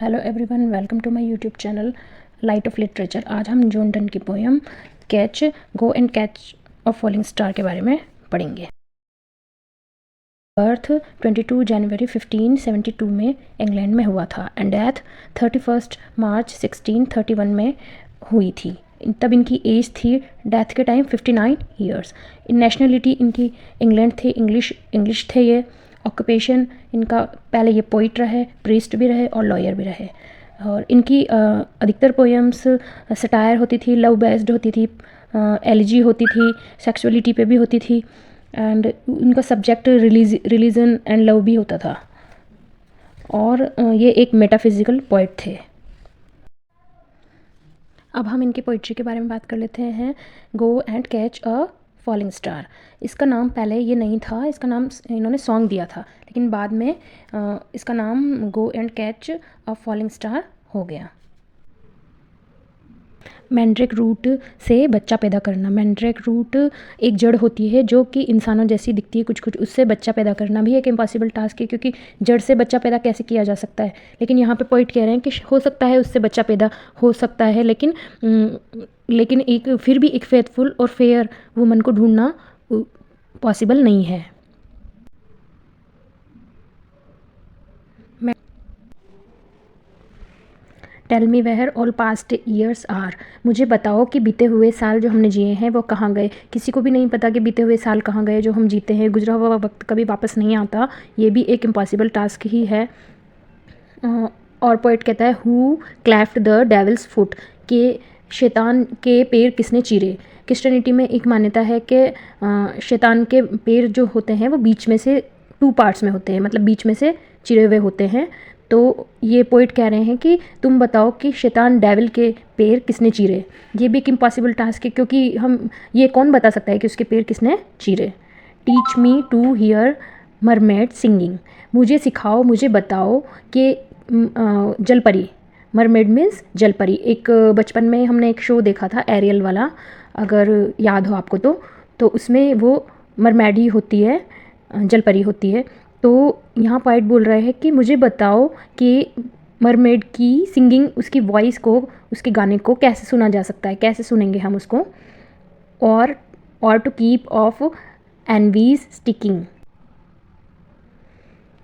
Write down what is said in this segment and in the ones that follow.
Hello everyone, welcome to my YouTube channel light of literature. आज हम John Donne की poem catch go and catch a falling star के बारे में पढ़ेंगे। बर्थ 22 जनवरी 1572 में इंग्लैंड में हुआ था एंड डेथ 31 मार्च 1631 में हुई थी। तब इनकी एज थी डेथ के टाइम 59 ईयर्स। नेशनलिटी इनकी इंग्लैंड थे, इंग्लिश थे ये। ऑक्यूपेशन इनका, पहले ये पोइट रहे, प्रीस्ट भी रहे और लॉयर भी रहे। और इनकी अधिकतर पोएम्स सटायर होती थी, लव बेस्ड होती थी, एलिजी होती थी, सेक्सुअलिटी पे भी होती थी एंड उनका सब्जेक्ट रिलीजन एंड लव भी होता था। और ये एक मेटाफिजिकल पोइट थे। अब हम इनकी पोइट्री के बारे में बात कर लेते हैं। गो and catch a falling star, इसका नाम पहले ये नहीं था, इसका नाम इन्होंने सॉन्ग दिया था, लेकिन बाद में इसका नाम गो and catch a falling star हो गया। मैंड्रेक रूट से बच्चा पैदा करना। मैंड्रेक रूट एक जड़ होती है जो कि इंसानों जैसी दिखती है कुछ कुछ, उससे बच्चा पैदा करना भी एक इम्पॉसिबल टास्क है, क्योंकि जड़ से बच्चा पैदा कैसे किया जा सकता है। लेकिन यहाँ पे पोइट कह रहे हैं कि हो सकता है, उससे बच्चा पैदा हो सकता है, लेकिन एक फिर भी एक फेथफुल और फेयर वुमन को ढूंढना पॉसिबल नहीं है। Tell me where all past years are, मुझे बताओ कि बीते हुए साल जो हमने जिए हैं वो कहाँ गए। किसी को भी नहीं पता कि बीते हुए साल कहाँ गए जो हम जीते हैं। गुजरा हुआ वक्त कभी वापस नहीं आता, ये भी एक इम्पॉसिबल टास्क ही है। और पोइट कहता है who cleft the devil's foot, के शैतान के पैर किसने चीरे। क्रिश्चियनिटी में एक मान्यता है कि शैतान के पैर जो होते हैं वो बीच में से 2 पार्ट्स में होते हैं, मतलब बीच में से चिरे हुए होते हैं। तो ये पोइट कह रहे हैं कि तुम बताओ कि शैतान डेविल के पैर किसने चीरे। ये भी एक इम्पॉसिबल टास्क है, क्योंकि हम ये कौन बता सकता है कि उसके पैर किसने चीरे। Teach me to hear mermaid singing, मुझे सिखाओ, मुझे बताओ कि जलपरी। मरमेड मीन्स जलपरी। एक बचपन में हमने एक शो देखा था एरियल वाला, अगर याद हो आपको तो उसमें वो मरमेड ही होती है, जलपरी होती है। तो यहाँ पोइट बोल रहे हैं कि मुझे बताओ कि मरमेड की सिंगिंग, उसकी वॉइस को, उसके गाने को कैसे सुना जा सकता है, कैसे सुनेंगे हम उसको। और to keep off envy's stinging,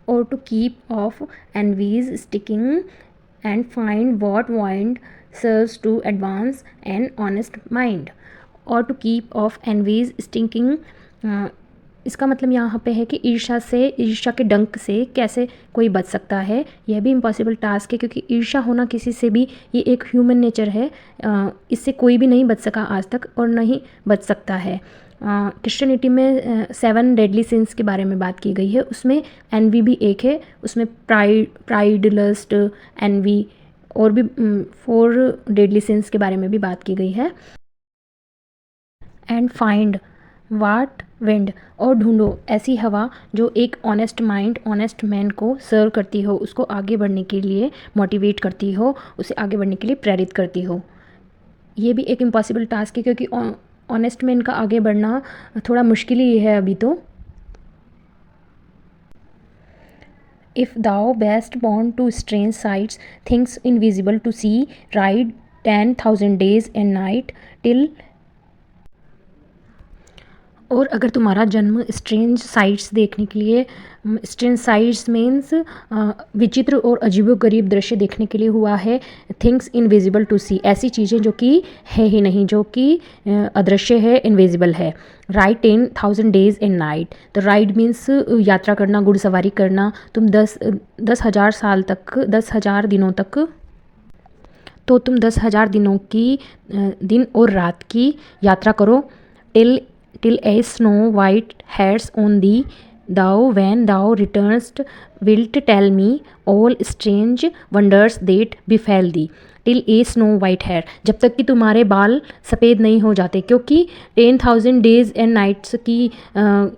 or to keep off envies sticking and find what wind serves to advance an honest mind। or to keep off envies sticking, इसका मतलब यहाँ पे है कि ईर्ष्या के डंक से कैसे कोई बच सकता है। यह भी इम्पॉसिबल टास्क है, क्योंकि ईर्ष्या होना किसी से भी, ये एक ह्यूमन नेचर है। इससे कोई भी नहीं बच सका आज तक और नहीं बच सकता है। क्रिश्चियनिटी में 7 डेडली सिंस के बारे में बात की गई है, उसमें एनवी भी एक है। उसमें प्राइड, लस्ट, एनवी और भी 4 डेडली सिंस के बारे में भी बात की गई है। एंड फाइंड वाट विंड, और ढूंढो ऐसी हवा जो एक ऑनेस्ट माइंड, ऑनेस्ट मैन को सर्व करती हो, उसको आगे बढ़ने के लिए मोटिवेट करती हो, उसे आगे बढ़ने के लिए प्रेरित करती हो। ये भी एक इम्पॉसिबल टास्क है, क्योंकि ऑनेस्ट मैन का आगे बढ़ना थोड़ा मुश्किल ही है अभी तो। If thou be'st born to strange sights, things invisible to see, ride 10,000 days and night till. और अगर तुम्हारा जन्म स्ट्रेंज साइट्स देखने के लिए, स्ट्रेंज साइट्स मीन्स विचित्र और अजीबोगरीब दृश्य देखने के लिए हुआ है। थिंग्स इनविजिबल टू सी, ऐसी चीज़ें जो कि है ही नहीं, जो कि अदृश्य है, इनविजिबल है। राइड 10,000 डेज एंड नाइट, तो राइड मीन्स यात्रा करना, घुड़सवारी करना। तुम 10,000 साल तक, 10,000 दिनों तक, तो तुम 10,000 दिनों की, दिन और रात की यात्रा करो। till a snow white hairs on thee, thou when thou returnest wilt tell me all strange wonders that befell thee। Till a snow white hair, जब तक कि तुम्हारे बाल सफ़ेद नहीं हो जाते, क्योंकि 10,000 डेज़ एंड नाइट्स की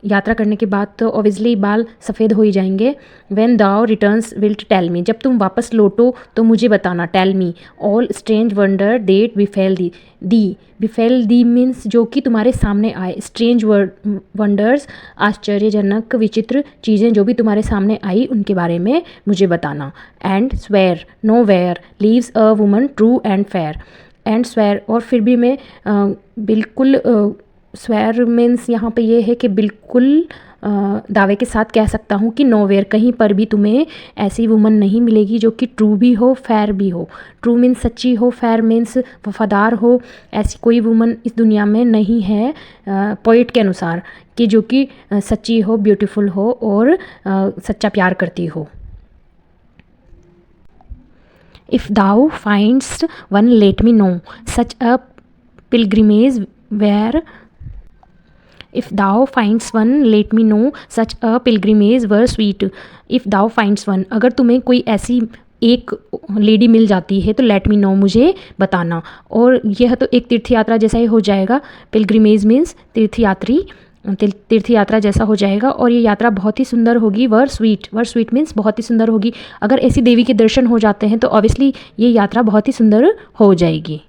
यात्रा करने के बाद तो ऑब्वियसली बाल सफ़ेद हो ही जाएंगे। When thou returns wilt tell me, जब तुम वापस लौटो तो मुझे बताना। Tell me all strange wonder that befell thee befell thee means जो कि तुम्हारे सामने आए। स्ट्रेंज वंडर्स आश्चर्यजनक विचित्र चीज़ें जो भी तुम्हारे सामने आई उनके बारे में मुझे बताना। And swear nowhere lives a woman true and fair, and swear और फिर भी मैं बिल्कुल स्वेयर मीन्स यहाँ पे ये है कि बिल्कुल दावे के साथ कह सकता हूँ कि नोवेयर कहीं पर भी तुम्हें ऐसी वुमन नहीं मिलेगी जो कि ट्रू भी हो फेयर भी हो। ट्रू मीन्स सच्ची हो, फेयर मीन्स वफादार हो। ऐसी कोई वुमन इस दुनिया में नहीं है पोइट के अनुसार कि जो कि सच्ची हो, ब्यूटीफुल हो और सच्चा प्यार करती हो। If thou finds one let me know such a pilgrimage where If thou finds one, let me know such a pilgrimage were sweet. If thou finds one, अगर तुम्हें कोई ऐसी एक लेडी मिल जाती है तो लेट मी नो, मुझे बताना। और यह तो एक तीर्थ यात्रा जैसा ही हो जाएगा। पिलग्रिमेज मीन्स तीर्थ यात्रा जैसा हो जाएगा और ये यात्रा बहुत ही सुंदर होगी। वर स्वीट मीन्स बहुत ही सुंदर होगी। अगर ऐसी देवी के दर्शन हो जाते हैं तो ऑब्वियसली ये यात्रा बहुत ही सुंदर हो जाएगी।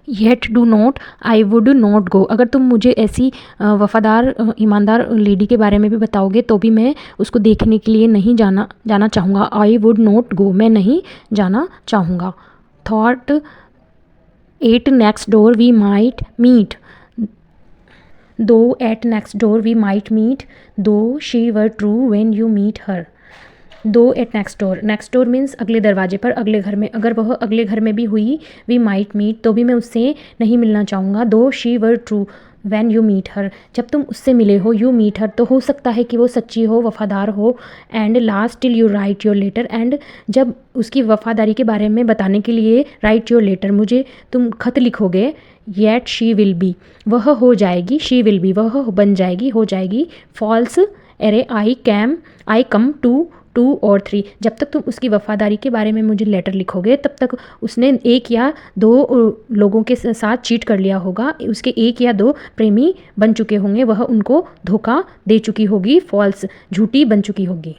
Yet do not I would not go, अगर तुम मुझे ऐसी वफ़ादार ईमानदार लेडी के बारे में भी बताओगे तो भी मैं उसको देखने के लिए नहीं जाना चाहूँगा। आई वुड नॉट गो, मैं नहीं जाना चाहूँगा। Thought at next door we might meet, though at next door we might meet, though she were true when you meet her. Though at next door means अगले दरवाजे पर, अगले घर में। अगर वह अगले घर में भी हुई वी माइट मीट तो भी मैं उससे नहीं मिलना चाहूँगा। Though she were true when you meet her, जब तुम उससे मिले हो यू मीट हर तो हो सकता है कि वो सच्ची हो, वफ़ादार हो। And last till you write your letter, and जब उसकी वफ़ादारी के बारे में बताने के लिए राइट योर लेटर, मुझे तुम खत लिखोगे। येट शी विल बी, वह हो जाएगी। शी विल बी, वह बन जाएगी, हो जाएगी। False ere I come to और थ्री, जब तक तुम उसकी वफ़ादारी के बारे में मुझे लेटर लिखोगे तब तक उसने एक या दो लोगों के साथ चीट कर लिया होगा, उसके एक या दो प्रेमी बन चुके होंगे, वह उनको धोखा दे चुकी होगी, फॉल्स झूठी बन चुकी होगी।